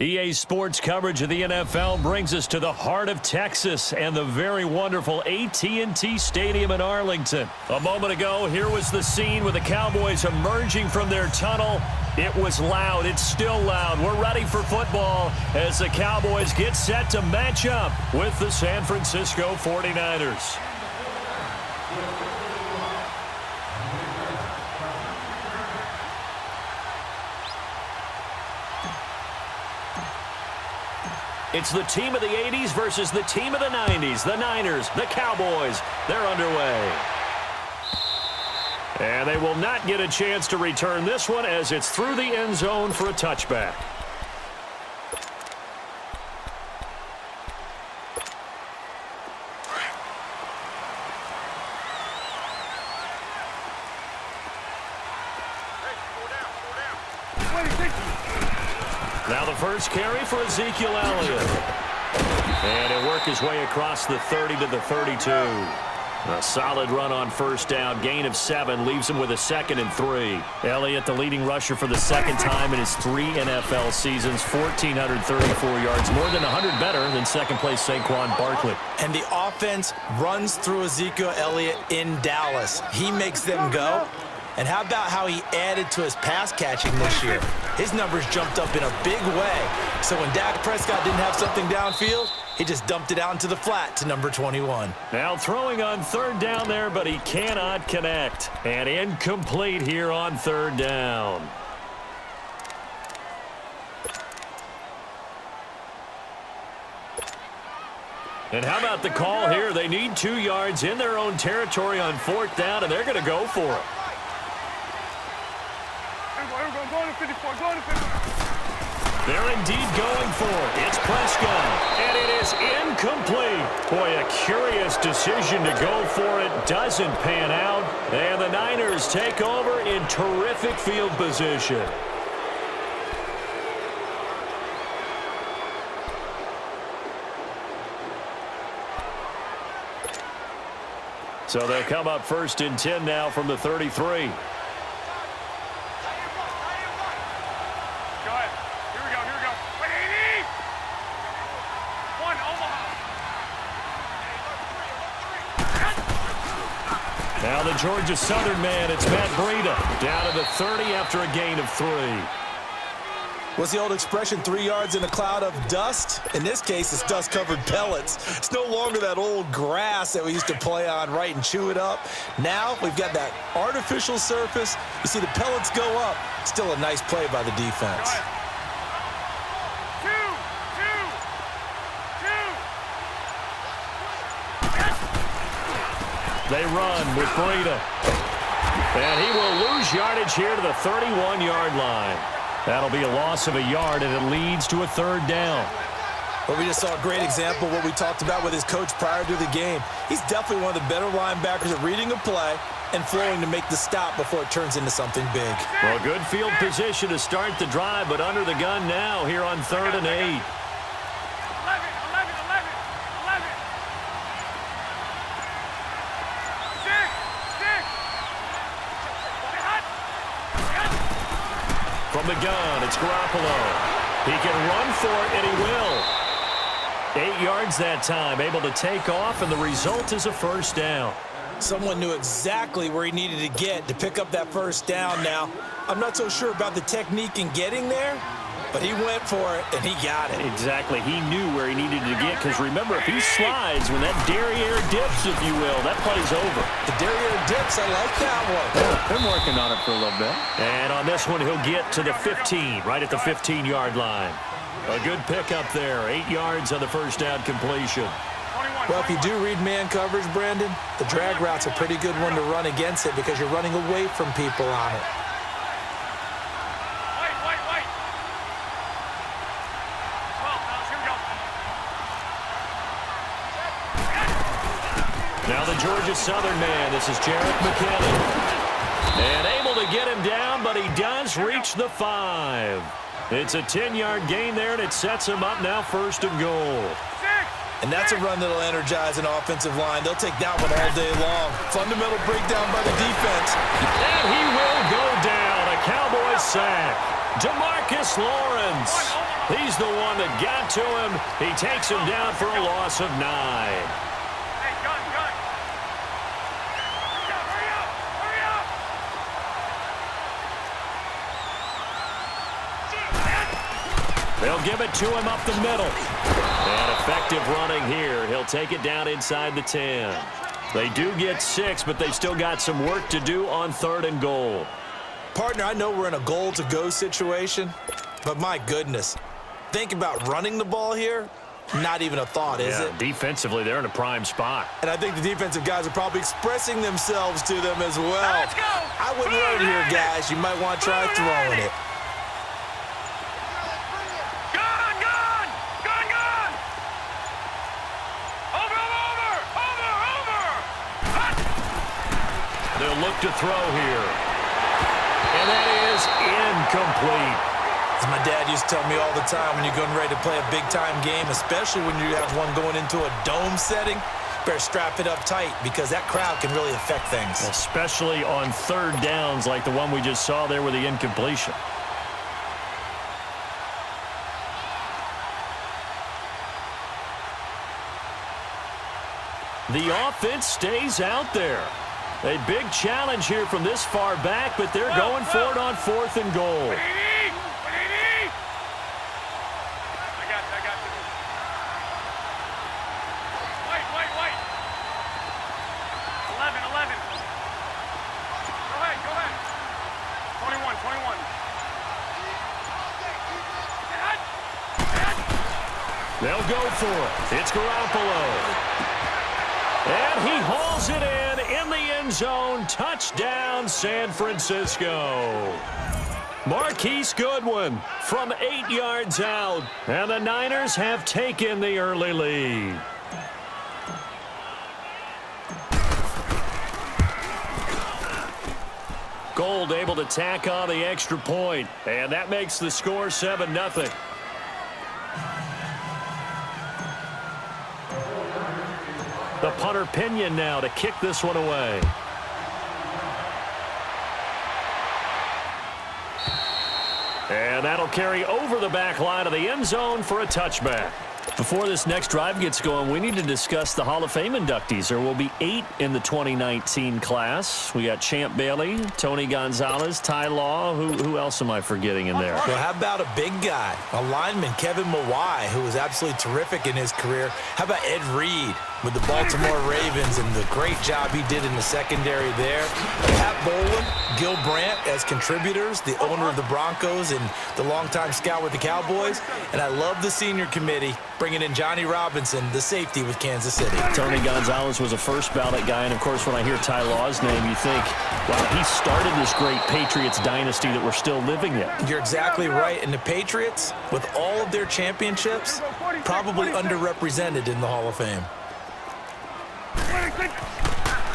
EA Sports coverage of the NFL brings us to the heart of Texas and the very wonderful AT&T Stadium in Arlington. A moment ago, here was the scene with the Cowboys emerging from their tunnel. It was loud. It's still loud. We're ready for football as the Cowboys get set to match up with the San Francisco 49ers. It's the team of the 80s versus the team of the 90s. The Niners, the Cowboys, they're underway. And they will not get a chance to return this one as it's through the end zone for a touchback. Now the first carry for Ezekiel Elliott. And he'll work his way across the 30 to the 32. A solid run on first down. Gain of 7 leaves him with a 2nd and 3. Elliott, the leading rusher for the second time in his 3 NFL seasons. 1,434 yards, more than 100 better than second-place Saquon Barkley. And the offense runs through Ezekiel Elliott in Dallas. He makes them go. And how about how he added to his pass catching this year? His numbers jumped up in a big way. So when Dak Prescott didn't have something downfield, he just dumped it out into the flat to number 21. Now throwing on third down there, but he cannot connect. And incomplete here on third down. And how about the call here? They need 2 yards in their own territory on fourth down, and they're going to go for it. They're indeed going for it. It's Prescott, and it is incomplete. Boy, a curious decision to go for it. Doesn't pan out, and the Niners take over in terrific field position. So they'll come up 1st and 10 now from the 33. Now the Georgia Southern man, it's Matt Breida, down to the 30 after a gain of 3. What's the old expression, 3 yards in a cloud of dust? In this case, it's dust-covered pellets. It's no longer that old grass that we used to play on, right, and chew it up. Now we've got that artificial surface. You see the pellets go up. Still a nice play by the defense. They run with Breida. And he will lose yardage here to the 31-yard line. That'll be a loss of a yard, and it leads to a third down. Well, we just saw a great example of what we talked about with his coach prior to the game. He's definitely one of the better linebackers at reading a play and flowing to make the stop before it turns into something big. Well, good field position to start the drive, but under the gun now here on 3rd and 8. From the gun, it's Garoppolo. He can run for it, and he will. 8 yards that time, able to take off, and the result is a first down. Someone knew exactly where he needed to get to pick up that first down now. I'm not so sure about the technique in getting there, but he went for it, and he got it. Exactly. He knew where he needed to get, because remember, if he slides, when that derriere dips, if you will, that play's over. The derriere dips, I like that one. Been working on it for a little bit. And on this one, he'll get to the 15, right at the 15-yard line. A good pickup there. 8 yards on the first down completion. Well, if you do read man coverage, Brandon, the drag route's a pretty good one to run against it because you're running away from people on it. Now the Georgia Southern man, this is Jarek McKinnon. And able to get him down, but he does reach the 5. It's a 10-yard gain there, and it sets him up now 1st and goal. And that's a run that'll energize an offensive line. They'll take that one all day long. Fundamental breakdown by the defense. And he will go down. A Cowboys sack. DeMarcus Lawrence. He's the one that got to him. He takes him down for a loss of 9. Hey, gun. Hurry up. They'll give it to him up the middle. And effective running here. He'll take it down inside the 10. They do get 6, but they've still got some work to do on 3rd and goal. Partner, I know we're in a goal-to-go situation, but my goodness. Think about running the ball here. Not even a thought, is it? Defensively, they're in a prime spot. And I think the defensive guys are probably expressing themselves to them as well. Let's go. I wouldn't run it here, guys. You might want to try throwing it. Gun. Over. Hut. They'll look to throw here. And that is incomplete. As my dad used to tell me all the time, when you're getting ready to play a big-time game, especially when you have one going into a dome setting, better strap it up tight because that crowd can really affect things. Especially on 3rd downs like the one we just saw there with the incompletion. The offense stays out there. A big challenge here from this far back, but they're going for it on 4th and goal. I got you. Wait. 11. Go ahead. 21. They'll go for it. It's Garoppolo. And he hauls it in the end zone. Touchdown, San Francisco. Marquise Goodwin from 8 yards out. And the Niners have taken the early lead. Gold able to tack on the extra point. And that makes the score 7-0. The punter Pinion now to kick this one away. And that'll carry over the back line of the end zone for a touchback. Before this next drive gets going, we need to discuss the Hall of Fame inductees. There will be 8 in the 2019 class. We got Champ Bailey, Tony Gonzalez, Ty Law. Who else am I forgetting in there? Well, how about a big guy, a lineman, Kevin Mawai, who was absolutely terrific in his career. How about Ed Reed with the Baltimore Ravens and the great job he did in the secondary there. Pat Bowlen, Gil Brandt as contributors, the owner of the Broncos and the longtime scout with the Cowboys. And I love the senior committee bringing in Johnny Robinson, the safety with Kansas City. Tony Gonzalez was a first ballot guy, and of course when I hear Ty Law's name, you think, wow, he started this great Patriots dynasty that we're still living in. You're exactly right. And the Patriots, with all of their championships, probably underrepresented in the Hall of Fame.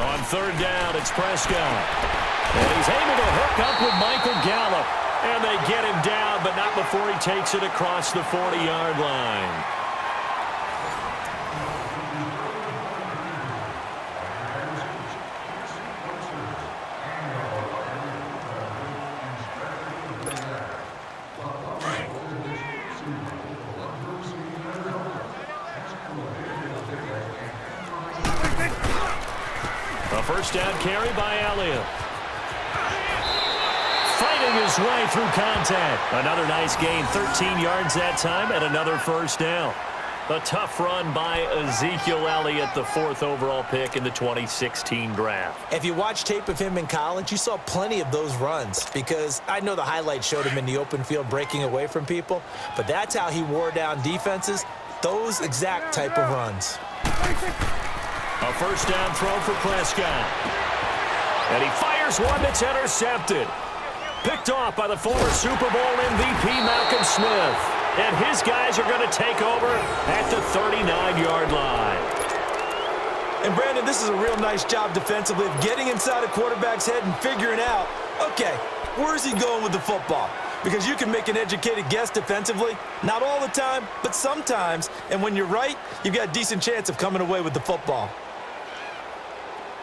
On 3rd down, it's Prescott. And he's able to hook up with Michael Gallup. And they get him down, but not before he takes it across the 40-yard line. A first down carry by Elliott. Fighting his way through contact. Another nice gain, 13 yards that time, and another first down. A tough run by Ezekiel Elliott, the 4th overall pick in the 2016 draft. If you watch tape of him in college, you saw plenty of those runs because I know the highlights showed him in the open field breaking away from people, but that's how he wore down defenses, those exact type of runs. A first down throw for Prescott. And he fires one that's intercepted. Picked off by the former Super Bowl MVP Malcolm Smith. And his guys are going to take over at the 39-yard line. And Brandon, this is a real nice job defensively of getting inside a quarterback's head and figuring out, okay, where's he going with the football? Because you can make an educated guess defensively. Not all the time, but sometimes. And when you're right, you've got a decent chance of coming away with the football.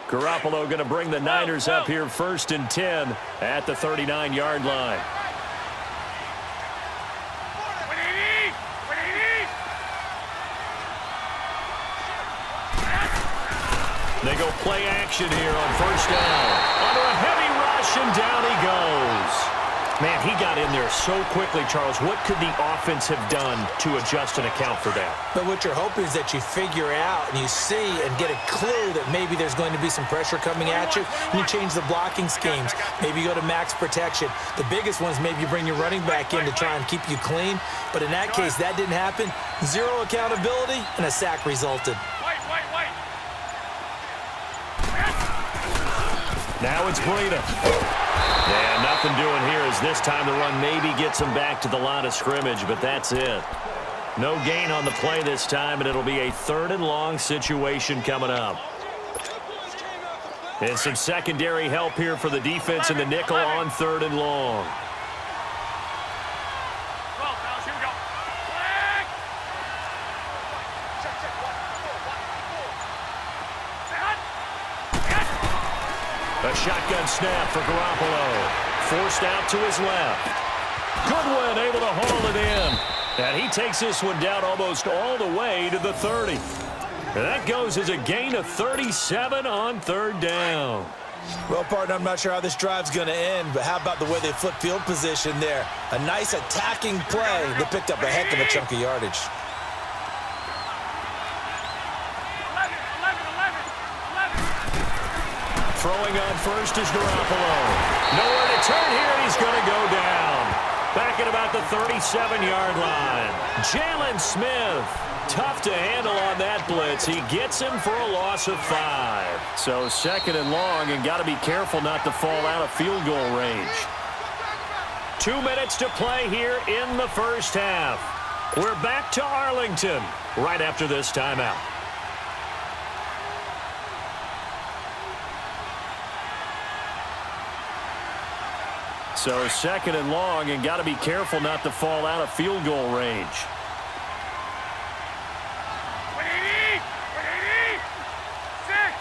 Garoppolo going to bring the Niners up here 1st and 10 at the 39-yard line. They go play action here on first down. Under a heavy rush, and down he goes. Man, he got in there so quickly, Charles. What could the offense have done to adjust and account for that? But what you're hoping is that you figure out and you see and get a clue that maybe there's going to be some pressure coming at you, and you change the blocking schemes. Maybe you go to max protection. The biggest one is maybe you bring your running back in to try and keep you clean. But in that case, that didn't happen. Zero accountability, and a sack resulted. Now it's Breida. And nothing doing here as this time the run maybe gets him back to the line of scrimmage, but that's it. No gain on the play this time, and it'll be a 3rd and long situation coming up. And some secondary help here for the defense in the nickel on 3rd and long. A shotgun snap for Garoppolo. Forced out to his left. Goodwin able to haul it in. And he takes this one down almost all the way to the 30. And that goes as a gain of 37 on 3rd down. Well, partner, I'm not sure how this drive's going to end, but how about the way they flip field position there? A nice attacking play that picked up a heck of a chunk of yardage. Throwing on first is Garoppolo. Nowhere to turn here, and he's going to go down. Back at about the 37-yard line. Jalen Smith, tough to handle on that blitz. He gets him for a loss of 5. So 2nd and long, and got to be careful not to fall out of field goal range. 2 minutes to play here in the first half. We're back to Arlington right after this timeout. So 2nd and long, and got to be careful not to fall out of field goal range. 180! 180! 6!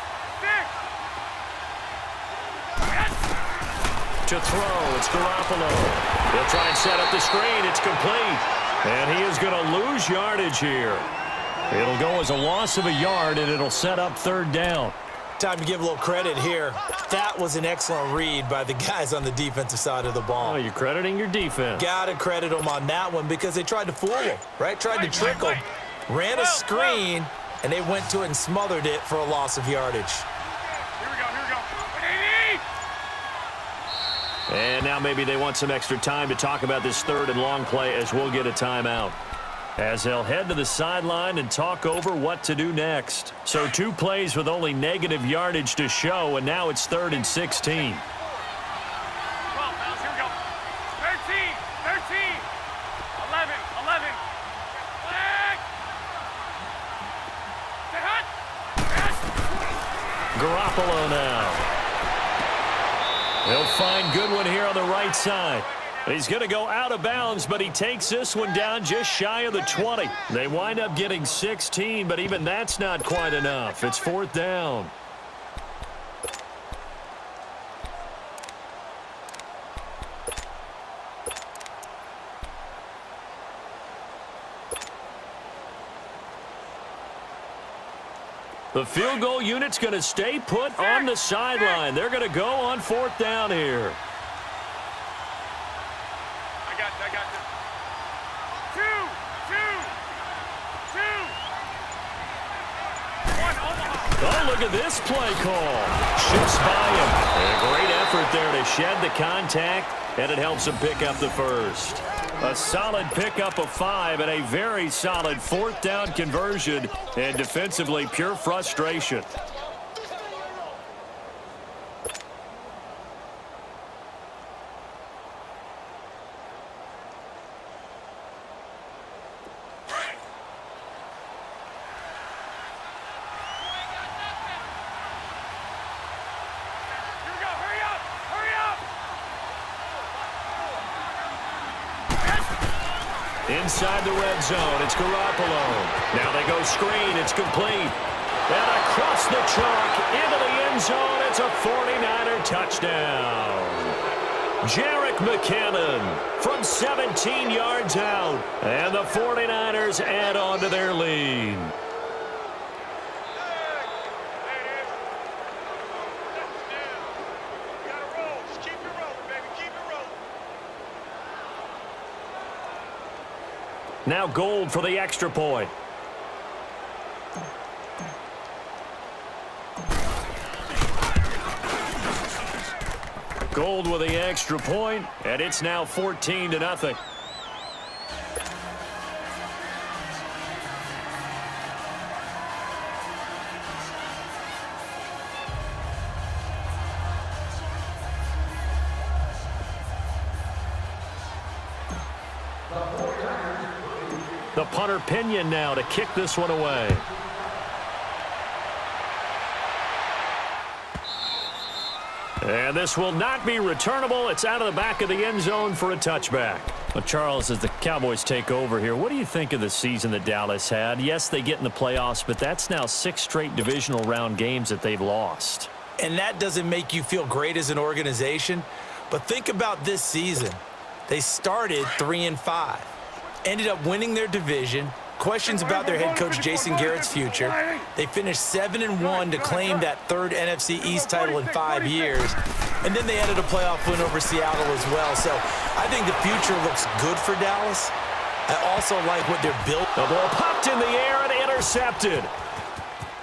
6! To throw, it's Garoppolo. He'll try and set up the screen. It's complete. And he is going to lose yardage here. It'll go as a loss of a yard, and it'll set up 3rd down. Time to give a little credit here. That was an excellent read by the guys on the defensive side of the ball. Oh, you're crediting your defense. Got to credit them on that one because they tried to fool him, right? Tried to trick him. Ran a screen, and they went to it and smothered it for a loss of yardage. Here we go, here we go. 180! And now maybe they want some extra time to talk about this 3rd and long play as we'll get a timeout. As they'll head to the sideline and talk over what to do next. So 2 plays with only negative yardage to show, and now it's 3rd and 16. 12, here we go. 13, 13, 11, 11. Flag! Stay hot! Garoppolo now. He'll find Goodwin here on the right side. He's going to go out of bounds, but he takes this one down just shy of the 20. They wind up getting 16, but even that's not quite enough. It's 4th down. The field goal unit's going to stay put on the sideline. They're going to go on 4th down here. I got this. 2, 2, 2. 1, Omaha. Oh, look at this play call. Shifts by him. And a great effort there to shed the contact, and it helps him pick up the first. A solid pickup of 5 and a very solid 4th down conversion, and defensively pure frustration. Inside the red zone, it's Garoppolo. Now they go screen, it's complete. And across the chalk, into the end zone, it's a 49er touchdown. Jerick McKinnon from 17 yards out. And the 49ers add on to their lead. Now Gold for the extra point. Gold with the extra point, and it's now 14-0. The punter Pinion now to kick this one away. And this will not be returnable. It's out of the back of the end zone for a touchback. Well, Charles, as the Cowboys take over here, what do you think of the season that Dallas had? Yes, they get in the playoffs, but that's now 6 straight divisional round games that they've lost. And that doesn't make you feel great as an organization. But think about this season. They started 3-5. Ended up winning their division. Questions about their head coach Jason Garrett's future. They finished 7-1 to claim that 3rd NFC East title in 5 years. And then they added a playoff win over Seattle as well. So I think the future looks good for Dallas. I also like what they're built. The ball popped in the air and intercepted.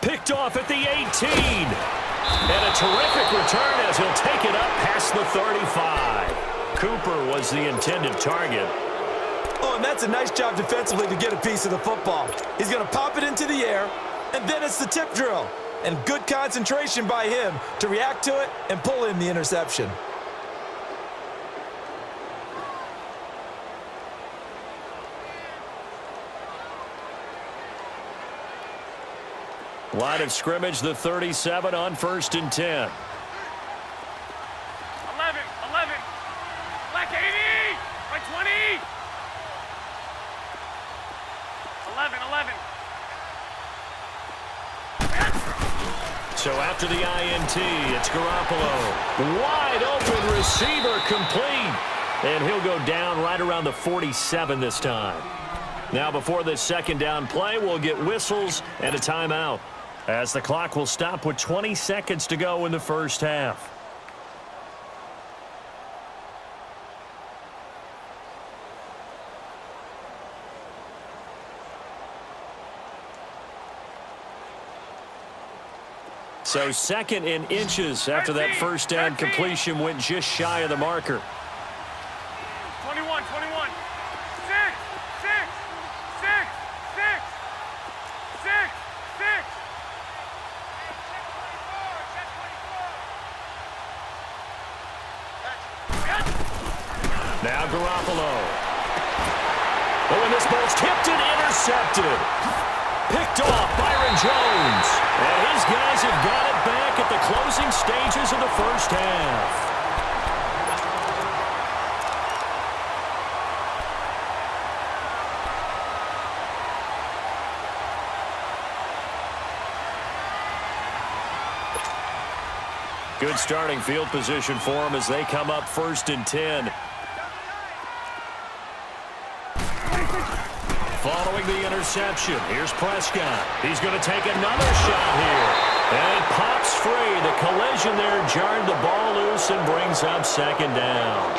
Picked off at the 18. And a terrific return as he'll take it up past the 35. Cooper was the intended target. Oh, and that's a nice job defensively to get a piece of the football. He's going to pop it into the air, and then it's the tip drill. And good concentration by him to react to it and pull in the interception. Line of scrimmage, the 37 on 1st and 10. 11, 11. Black 80. Right 20. 11, 11. So after the INT, it's Garoppolo. Wide open receiver complete. And he'll go down right around the 47 this time. Now before this second down play, we'll get whistles and a timeout, as the clock will stop with 20 seconds to go in the first half. So 2nd and inches after that first down completion went just shy of the marker. 21, 21. 6, 6, 6, 6, 6, 6. Now Garoppolo. Oh, and this ball's tipped and intercepted. Picked off Byron Jones. And his guys have got it back at the closing stages of the first half. Good starting field position for them as they come up 1st and 10. Following the interception, here's Prescott. He's going to take another shot here. And it pops free. The collision there jarred the ball loose and brings up 2nd down.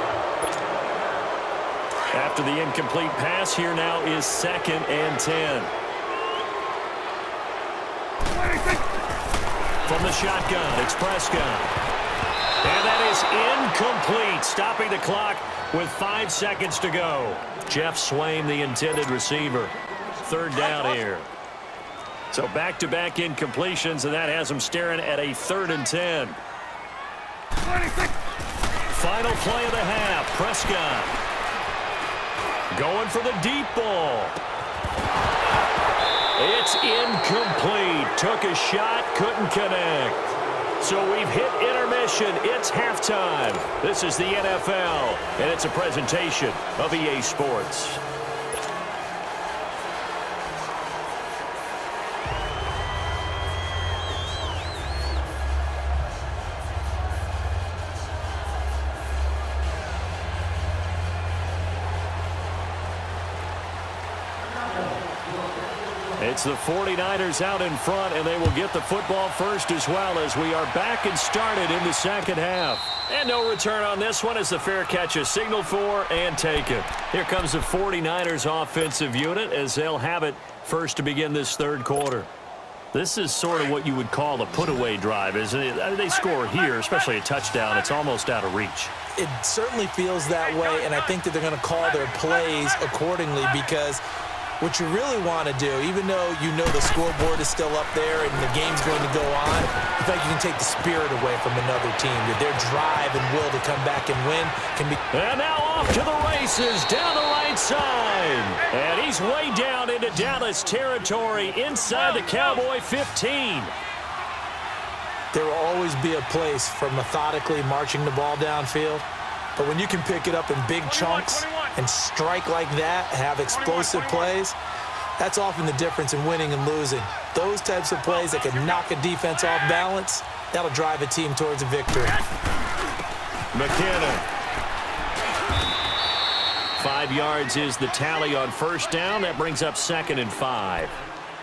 After the incomplete pass, here now is 2nd and 10. From the shotgun, it's Prescott. And that is incomplete, stopping the clock with 5 seconds to go. Jeff Swaim, the intended receiver. 3rd down here. So back-to-back incompletions, and that has them staring at a 3rd and 10. Final play of the half. Prescott going for the deep ball. It's incomplete. Took a shot, couldn't connect. So we've hit intermission. It's halftime. This is the NFL, and it's a presentation of EA Sports. It's the 49ers out in front, and they will get the football first as well as we are back and started in the second half. And no return on this one as the fair catch is signaled for and taken. Here comes the 49ers offensive unit as they'll have it first to begin this third quarter. This is sort of what you would call a put-away drive, isn't it? I mean, they score here, especially a touchdown. It's almost out of reach. It certainly feels that way, and I think that they're going to call their plays accordingly because what you really want to do, even though you know the scoreboard is still up there and the game's going to go on, I think you can take the spirit away from another team. That their drive and will to come back and win can be... And now off to the races down the right side. And he's way down into Dallas territory inside the Cowboy 15. There will always be a place for methodically marching the ball downfield. But when you can pick it up in big chunks and strike like that, have explosive plays, that's often the difference in winning and losing. Those types of plays that can knock a defense off balance, that'll drive a team towards a victory. McKinnon. 5 yards is the tally on first down. That brings up 2nd and 5.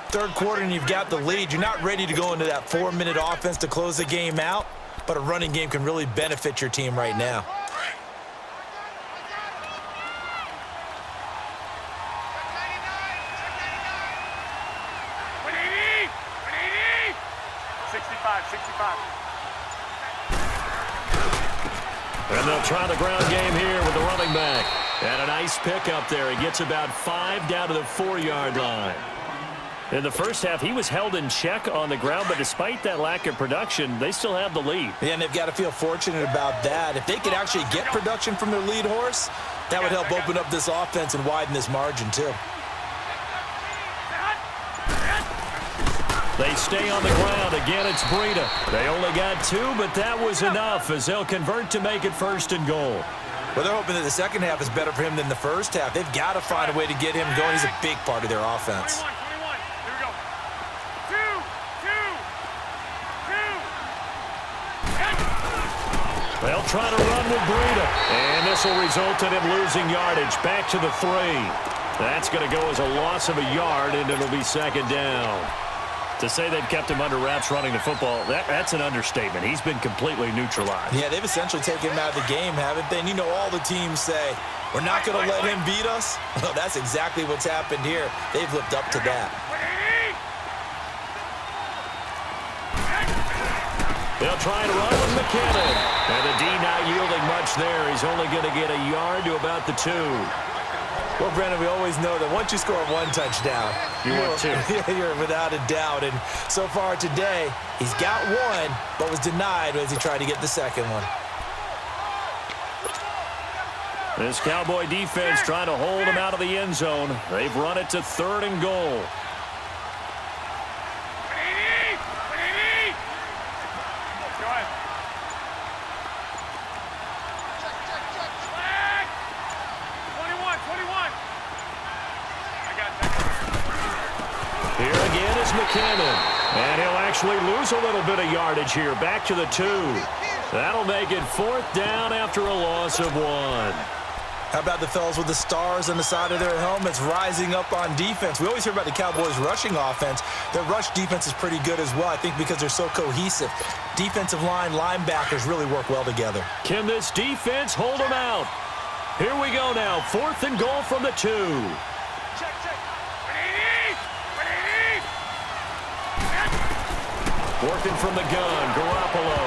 Third quarter and you've got the lead. You're not ready to go into that 4-minute offense to close the game out, but a running game can really benefit your team right now. And they'll try the ground game here with the running back. And a nice pickup there. He gets about 5 down to the 4-yard line. In the first half, he was held in check on the ground, but despite that lack of production, they still have the lead. Yeah, and they've got to feel fortunate about that. If they could actually get production from their lead horse, that would help open up this offense and widen this margin too. They stay on the ground. Again, it's Breida. They only got 2, but that was enough as they'll convert to make it 1st and goal. Well, they're hoping that the second half is better for him than the first half. They've got to find a way to get him going. He's a big part of their offense. 21. Here we go. 2. They'll try to run with Breida. And this will result in him losing yardage. Back to the 3. That's going to go as a loss of a yard, and it'll be 2nd down. To say they've kept him under wraps running the football, that's an understatement. He's been completely neutralized. Yeah, they've essentially taken him out of the game, haven't they? And you know all the teams say, we're not going to let him beat us. Well, that's exactly what's happened here. They've lived up to that. They'll try to run with McKinnon. And the D not yielding much there. He's only going to get a yard to about the 2. Well, Brendan, we always know that once you score 1 touchdown, you're without a doubt. And so far today, he's got 1, but was denied as he tried to get the second one. This Cowboy defense trying to hold him out of the end zone. They've run it to 3rd and goal. McKinnon, and he'll actually lose a little bit of yardage here. Back to the 2. That'll make it 4th down after a loss of 1. How about the fellas with the stars on the side of their helmets rising up on defense? We always hear about the Cowboys' rushing offense. Their rush defense is pretty good as well, I think, because they're so cohesive. Defensive line, linebackers really work well together. Can this defense hold them out? Here we go now. 4th and goal from the 2. Working from the gun, Garoppolo.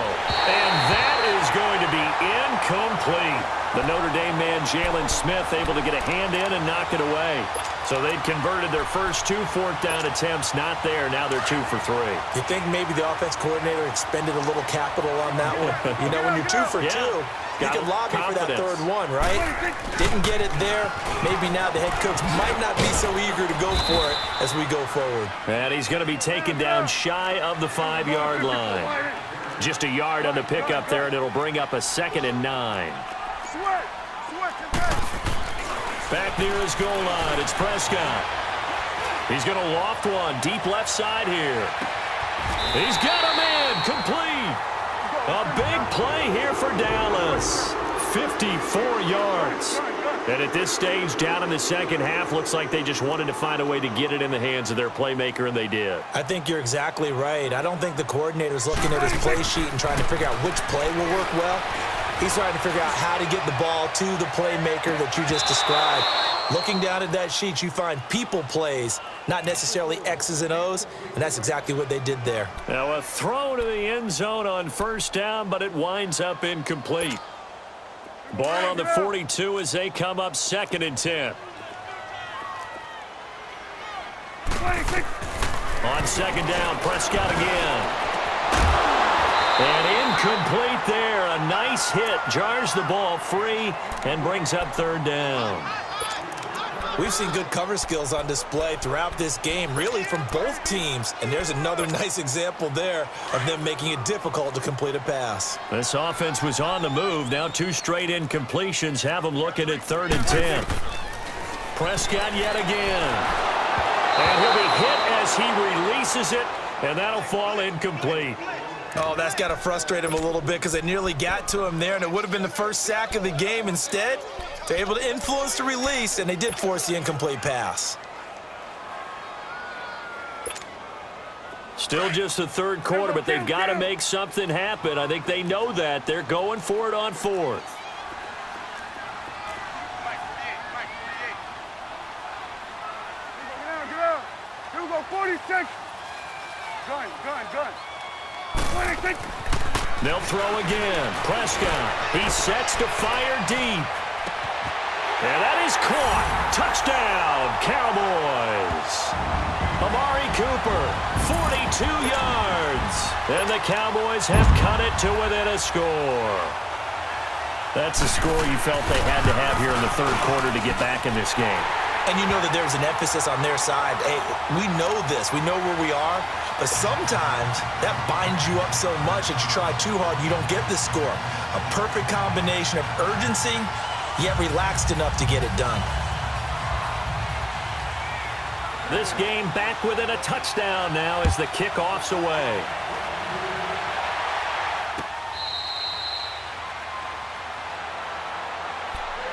And that is going to be incomplete. The Notre Dame man, Jalen Smith, able to get a hand in and knock it away. So they'd converted their first 2 4th down attempts. Not there. Now they're 2 for 3. You think maybe the offense coordinator expended a little capital on that one? You know, when you're 2 for 2, you can lobby for that 3rd one, right? Didn't get it there. Maybe now the head coach might not be so eager to go for it as we go forward. And he's going to be taken down shy of the 5-yard line. Just a yard on the pickup there, and it'll bring up a 2nd and 9. Back near his goal line, it's Prescott. He's going to loft one, deep left side here. He's got a man, complete. A big play here for Dallas. 54 yards. And at this stage, down in the second half, looks like they just wanted to find a way to get it in the hands of their playmaker, and they did. I think you're exactly right. I don't think the coordinator's looking at his play sheet and trying to figure out which play will work well. He's trying to figure out how to get the ball to the playmaker that you just described. Looking down at that sheet, you find people plays, not necessarily X's and O's, and that's exactly what they did there. Now a throw to the end zone on first down, but it winds up incomplete. Ball on the 42 as they come up 2nd and 10. 26. On 2nd down, Prescott again. And incomplete there. A nice hit. Jars the ball free and brings up 3rd down. We've seen good cover skills on display throughout this game, really from both teams. And there's another nice example there of them making it difficult to complete a pass. This offense was on the move. Now 2 straight incompletions have them looking at 3rd and 10. Prescott yet again. And he'll be hit as he releases it, and that'll fall incomplete. Oh, that's got to frustrate him a little bit because they nearly got to him there, and it would have been the first sack of the game. Instead, they're able to influence the release, and they did force the incomplete pass. Still just the 3rd quarter, but they've got to make something happen. I think they know that. They're going for it on 4th. Get out. Here we go, 46. Gun. 26. They'll throw again. Prescott. He sets to fire deep. And that is caught. Touchdown, Cowboys. Amari Cooper, 42 yards. And the Cowboys have cut it to within a score. That's a score you felt they had to have here in the 3rd quarter to get back in this game. And you know that there's an emphasis on their side. Hey, we know this. We know where we are. But sometimes that binds you up so much that you try too hard, you don't get the score. A perfect combination of urgency, yet relaxed enough to get it done. This game back within a touchdown now as the kickoff's away.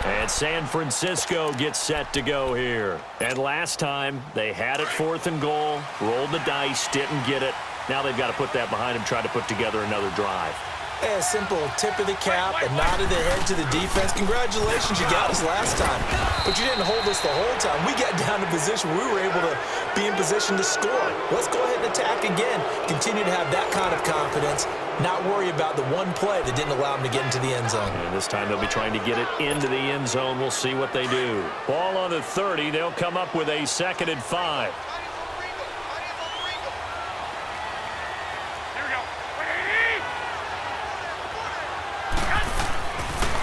And San Francisco gets set to go here. And last time, they had it 4th and goal, rolled the dice, didn't get it. Now they've got to put that behind them, try to put together another drive. Hey, a simple tip of the cap, a nod of the head to the defense. Congratulations, you got us last time. But you didn't hold us the whole time. We got down to position where we were able to be in position to score. Let's go ahead and attack again. Continue to have that kind of confidence. Not worry about the one play that didn't allow them to get into the end zone. And this time they'll be trying to get it into the end zone. We'll see what they do. Ball on the 30. They'll come up with a 2nd and 5.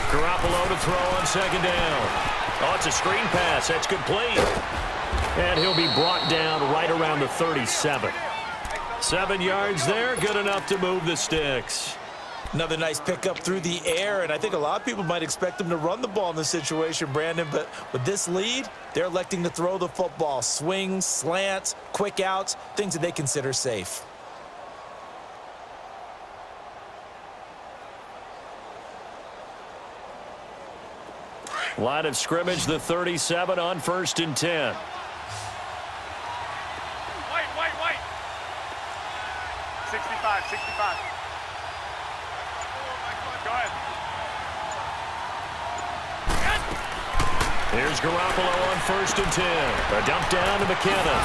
Garoppolo to throw on 2nd down. Oh, it's a screen pass. That's complete. And he'll be brought down right around the 37. 7 yards there, good enough to move the sticks. Another nice pickup through the air, and I think a lot of people might expect them to run the ball in this situation, Brandon, but with this lead, they're electing to throw the football. Swings, slants, quick outs, things that they consider safe. Line of scrimmage, the 37 on 1st and 10. White. 65. Go ahead. Here's Garoppolo on 1st and 10. A dump down to McKinnon.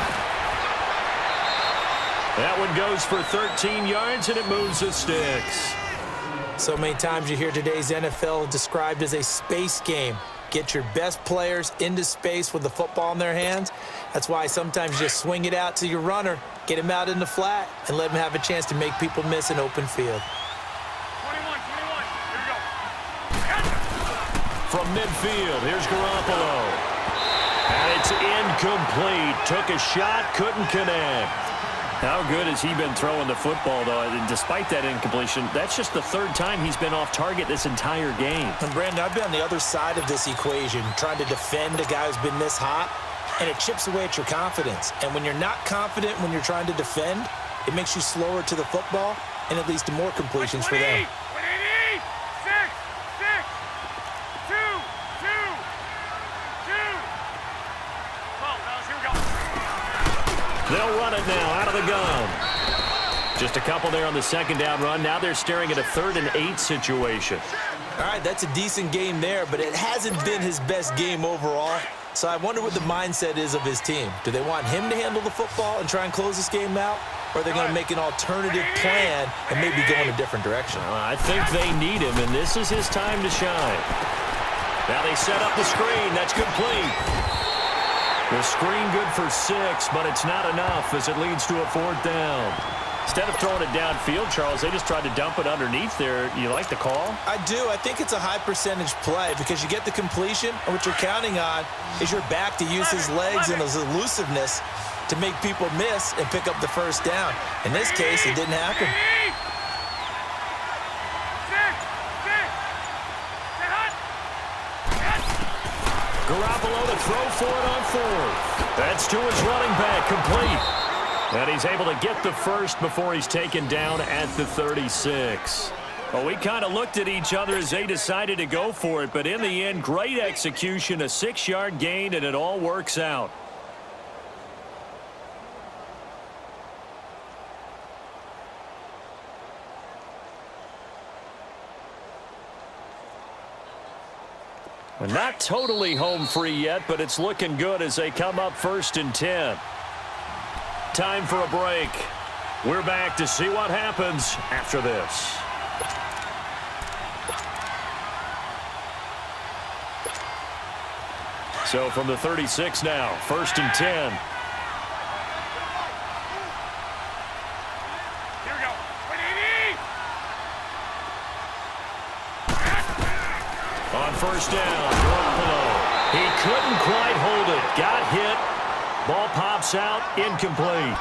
That one goes for 13 yards, and it moves the sticks. So many times you hear today's NFL described as a space game. Get your best players into space with the football in their hands. That's why sometimes you just swing it out to your runner, get him out in the flat, and let him have a chance to make people miss an open field. 21. Here we go. From midfield, here's Garoppolo. And it's incomplete. Took a shot, couldn't connect. How good has he been throwing the football, though? And despite that incompletion, that's just the 3rd time he's been off target this entire game. And Brandon, I've been on the other side of this equation, trying to defend a guy who's been this hot, and it chips away at your confidence. And when you're not confident when you're trying to defend, it makes you slower to the football, and it leads to more completions for them. 180, 6, 2. They'll run it now out of the gun. Just a couple there on the second down run. Now they're staring at a 3rd and 8 situation. All right, that's a decent game there, but it hasn't been his best game overall. So I wonder what the mindset is of his team. Do they want him to handle the football and try and close this game out? Or are they going to make an alternative plan and maybe go in a different direction? I think they need him, and this is his time to shine. Now they set up the screen. That's complete. The screen good for 6, but it's not enough as it leads to a 4th down. Instead of throwing it downfield, Charles, they just tried to dump it underneath there. You like the call? I do. I think it's a high-percentage play because you get the completion, and what you're counting on is your back to use his legs and his elusiveness to make people miss and pick up the 1st down. In this case, it didn't happen. Garoppolo to throw for it on 4th. That's to his running back, complete. And he's able to get the 1st before he's taken down at the 36. Well, we kind of looked at each other as they decided to go for it, but in the end, great execution, a 6-yard gain, and it all works out. And not totally home free yet, but it's looking good as they come up 1st and 10. Time for a break. We're back to see what happens after this. So from the 36 now, 1st and 10. Here we go. On 1st down, Garoppolo. He couldn't quite hold it. Got hit. Ball pops out, incomplete.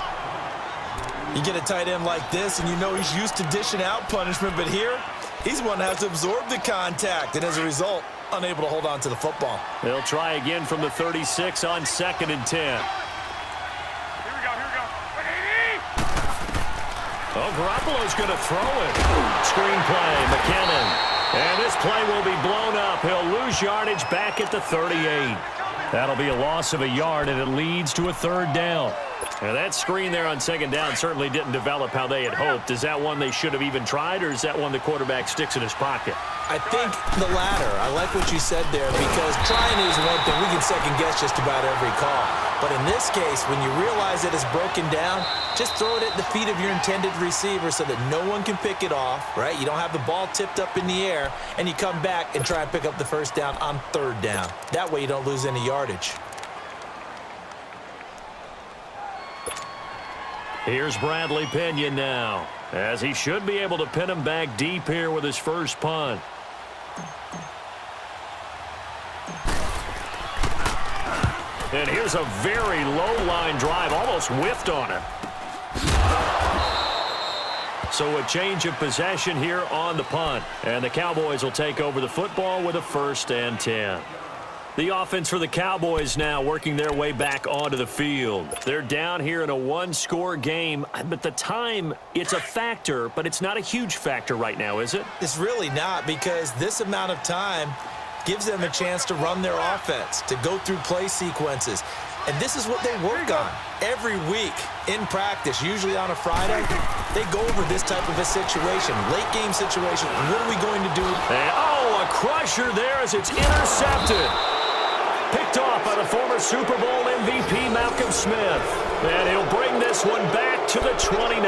You get a tight end like this, and you know he's used to dishing out punishment, but here, he's one that has to absorb the contact, and as a result, unable to hold on to the football. They'll try again from the 36 on 2nd and 10. Here we go. Oh, Garoppolo's going to throw it. Screenplay, McKinnon. And this play will be blown up. He'll lose yardage back at the 38. That'll be a loss of a yard, and it leads to a 3rd down. Now, that screen there on 2nd down certainly didn't develop how they had hoped. Is that one they should have even tried, or is that one the quarterback sticks in his pocket? I think the latter. I like what you said there because trying is one thing. We can second-guess just about every call. But in this case, when you realize that it's broken down, just throw it at the feet of your intended receiver so that no one can pick it off, right? You don't have the ball tipped up in the air, and you come back and try and pick up the 1st down on 3rd down. That way you don't lose any yardage. Here's Bradley Pinion now, as he should be able to pin him back deep here with his first punt. And here's a very low-line drive, almost whiffed on him. So a change of possession here on the punt. And the Cowboys will take over the football with a 1st and 10. The offense for the Cowboys now working their way back onto the field. They're down here in a 1-score game, but the time, it's a factor, but it's not a huge factor right now, is it? It's really not because this amount of time gives them a chance to run their offense, to go through play sequences. And this is what they work on every week in practice, usually on a Friday. They go over this type of a situation, late game situation. What are we going to do? And, oh, a crusher there as it's intercepted. Picked off by the former Super Bowl MVP Malcolm Smith. And he'll bring this one back to the 29.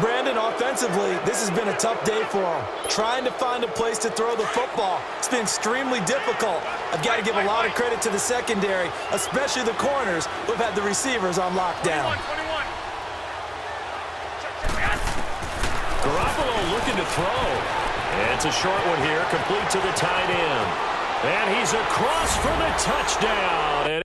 Brandon, offensively, this has been a tough day for him. Trying to find a place to throw the football. It's been extremely difficult. I've got to give a lot of credit to the secondary, especially the corners who have had the receivers on lockdown. 21. Garoppolo looking to throw. And it's a short one here, complete to the tight end. And he's across for the touchdown. And